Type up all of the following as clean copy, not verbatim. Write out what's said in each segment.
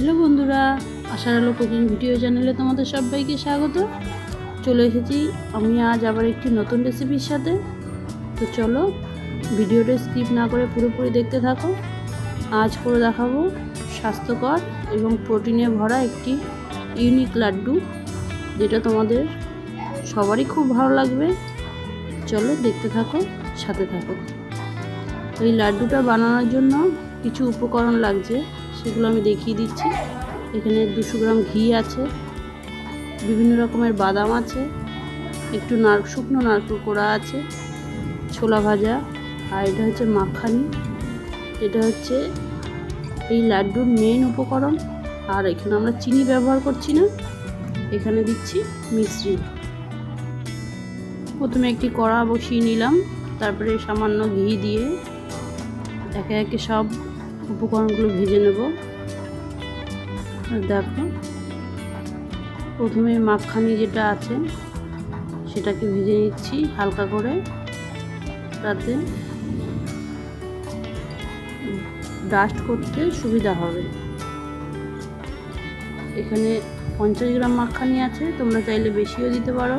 Hello বন্ধুরা, আশার আলো কুকিং ভিডিও চ্যানেলে তোমাদের সবাইকে স্বাগত। চলে এসেছি আমি আজ আবার একটি নতুন রেসিপির সাথে। তো চলো ভিডিওটা স্কিপ না করে পুরোপুরি দেখতে থাকো। আজ করে দেখাবো স্বাস্থ্যকর এবং প্রোটিনে ভরা একটি ইউনিক লাড্ডু, যেটা তোমাদের সবারই খুব ভালো লাগবে। চলো দেখতে থাকো, সাথে থাকো। এই লাড্ডুটা বানানোর জন্য কিছু উপকরণ লাগছে, সেগুলো আমি দেখিয়ে দিচ্ছি। এখানে 200 গ্রাম ঘি আছে, বিভিন্ন রকমের বাদাম আছে, একটু শুকনো নারকেল কোড়া আছে, ছোলা ভাজা, আর এটা হচ্ছে মাখানি। এটা হচ্ছে এই লাড্ডুর মেন উপকরণ। আর এখানে আমরা চিনি ব্যবহার করছি না, এখানে দিচ্ছি মিশ্রি। প্রথমে একটি কড়া বসিয়ে নিলাম, তারপরে সামান্য ঘি দিয়ে একে একে সব উপকরণগুলো ভেজে নেব। দেখো, প্রথমে মাখানি যেটা আছে সেটাকে ভেজে নিচ্ছি হালকা করে, তাতে ডাস্ট করতে সুবিধা হবে। এখানে 50 গ্রাম মাখানি আছে, তোমরা চাইলে বেশিও দিতে পারো।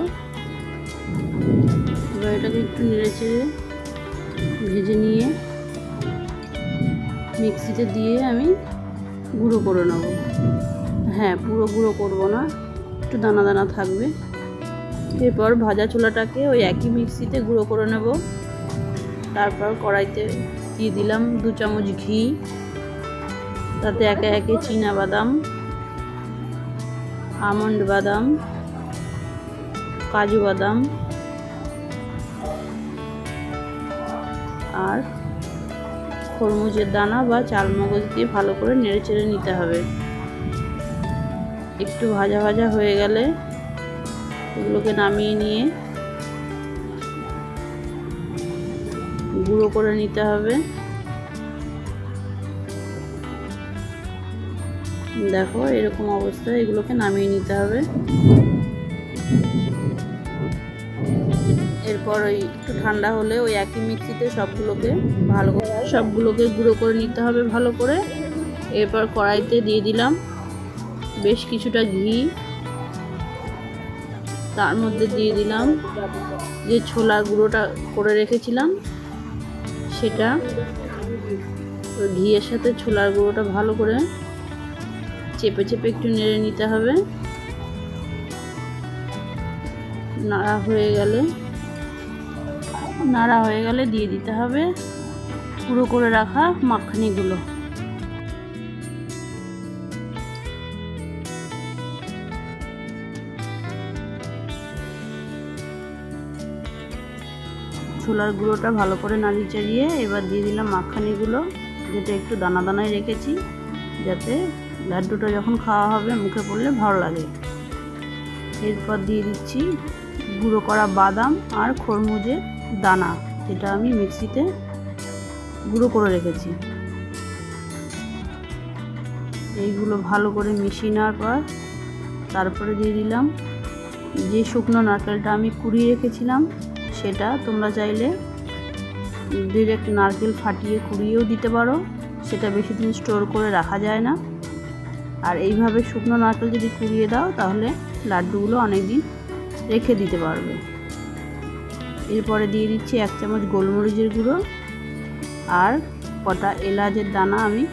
এবার এটাকে একটু নেড়েচেড়ে ভেজে নিয়ে মিক্সিতে দিয়ে আমি গুঁড়ো করে নেব। হ্যাঁ, পুরো গুঁড়ো করব না, একটু দানা দানা থাকবে। এরপর ভাজা ছোলাটাকে ওই একই মিক্সিতে গুঁড়ো করে নেব। তারপর কড়াইতে দিয়ে দিলাম 2 চামচ ঘি, তাতে একে একে চীনা বাদাম, আমন্ড বাদাম, কাজু বাদাম আর খরমুজের দানা বা চালমগজ দিয়ে ভালো করে নেড়েচেড়ে নিতে হবে। একটু ভাজা ভাজা হয়ে গেলে এগুলোকে নামিয়ে নিয়ে গুঁড়ো করে নিতে হবে। দেখো, এরকম অবস্থায় এগুলোকে নামিয়ে নিতে হবে। এরপর ওই একটু ঠান্ডা হলে ওই একই মিক্সিতে সবগুলোকে গুঁড়ো করে নিতে হবে ভালো করে। এরপর কড়াইতে দিয়ে দিলাম বেশ কিছুটা ঘি, তার মধ্যে দিয়ে দিলাম যে ছোলার গুঁড়োটা করে রেখেছিলাম সেটা। ঘিয়ের সাথে ছোলার গুঁড়োটা ভালো করে চেপে চেপে একটু নেড়ে নিতে হবে। নাড়া হয়ে গেলে দিয়ে দিতে হবে গুঁড়ো করে রাখা মাখানিগুলো। ছোলার গুঁড়োটা ভালো করে নাড়িয়ে চাড়িয়ে এবার দিয়ে দিলাম মাখানিগুলো, যেটা একটু দানা দানায় রেখেছি, যাতে লাড্ডুটা যখন খাওয়া হবে মুখে পড়লে ভালো লাগে। এরপর দিয়ে দিচ্ছি গুঁড়ো করা বাদাম আর খরমুজের দানা, যেটা আমি মিক্সিতে গুঁড়ো করে রেখেছি। এইগুলো ভালো করে মিশিয়ে নেওয়ার পর তারপরে দিয়ে দিলাম যে শুকনো নারকেলটা আমি কুড়িয়ে রেখেছিলাম সেটা। তোমরা চাইলে ডিরেক্ট নারকেল ফাটিয়ে কুড়িয়েও দিতে পারো, সেটা বেশি দিন স্টোর করে রাখা যায় না। আর এইভাবে শুকনো নারকেল যদি কুড়িয়ে দাও তাহলে লাড্ডুগুলো অনেক দিন রেখে দিতে পারবে। এরপরে দিয়ে দিচ্ছি 1 চামচ গোলমরিচের গুঁড়ো আর কটা এলাচের দানা আমি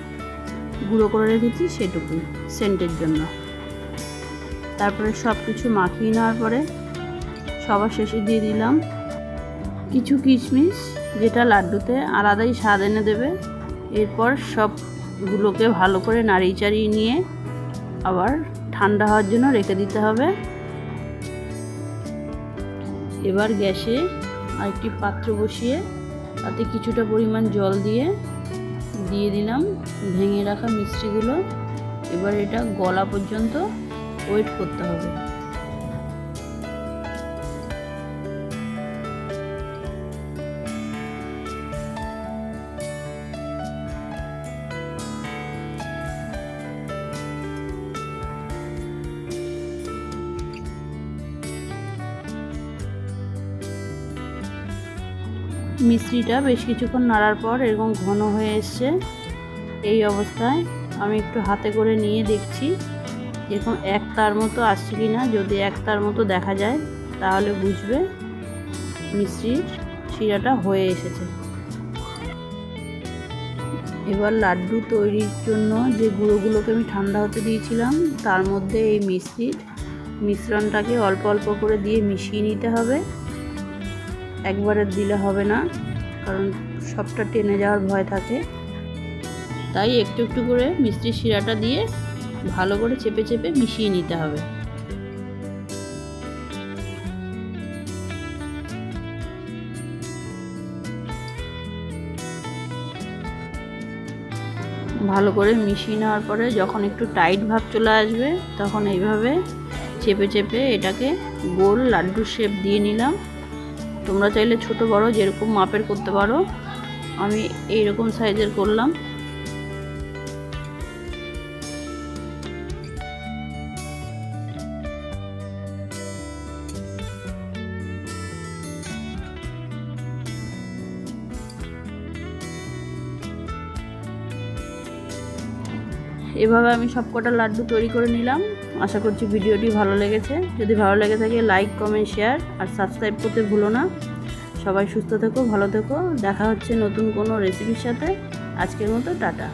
গুঁড়ো করে রেখেছি সেটুকু সেন্টের জন্য। তারপরে সব কিছু মাখিয়ে নেওয়ার পরে সবার শেষে দিয়ে দিলাম কিছু কিশমিশ, যেটা লাড্ডুতে আলাদাই স্বাদ এনে দেবে। এরপর সবগুলোকে ভালো করে নাড়িয়ে চাড়িয়ে নিয়ে আবার ঠান্ডা হওয়ার জন্য রেখে দিতে হবে। এবার গ্যাসে আরেকটি পাত্র বসিয়ে তাতে কিছুটা পরিমাণ জল দিয়ে দিলাম ভেঙে রাখা মিষ্টিগুলো। এবার এটা গলা পর্যন্ত ওয়েট করতে হবে। মিশ্রিটা বেশ কিছুক্ষণ নাড়ার পর এরকম ঘন হয়ে এসছে। এই অবস্থায় আমি একটু হাতে করে নিয়ে দেখছি এরকম এক তার মতো আসছে কি না। যদি এক তার মতো দেখা যায় তাহলে বুঝবে মিষ্টির শিরাটা হয়ে এসেছে। এবার লাড্ডু তৈরির জন্য যে গুঁড়োগুলোকে আমি ঠান্ডা হতে দিয়েছিলাম তার মধ্যে এই মিষ্টির মিশ্রণটাকে অল্প অল্প করে দিয়ে মিশিয়ে নিতে হবে। একবারে দিলে হবে না, কারণ সবটা টেনে যাওয়ার ভয় থাকে। তাই একটু একটু করে মিষ্টির শিরাটা দিয়ে ভালো করে চেপে চেপে মিশিয়ে নিতে হবে। ভালো করে মিশিয়ে নেওয়ার পরে যখন একটু টাইট ভাব চলে আসবে তখন এইভাবে চেপে চেপে এটাকে গোল লাড্ডুর শেপ দিয়ে নিলাম। তোমরা চাইলে ছোট বড় যেরকম মাপের করতে পারো, আমি এইরকম সাইজের করলাম। এভাবে আমি সবকটা লাড্ডু তৈরি করে নিলাম। আশা করছি ভিডিওটি ভালো লেগেছে। যদি ভালো লেগে থাকে লাইক, কমেন্ট, শেয়ার আর সাবস্ক্রাইব করতে ভুলো না। সবাই সুস্থ থেকো, ভালো থেকো। দেখা হচ্ছে নতুন কোনো রেসিপির সাথে। আজকের মতো টাটা।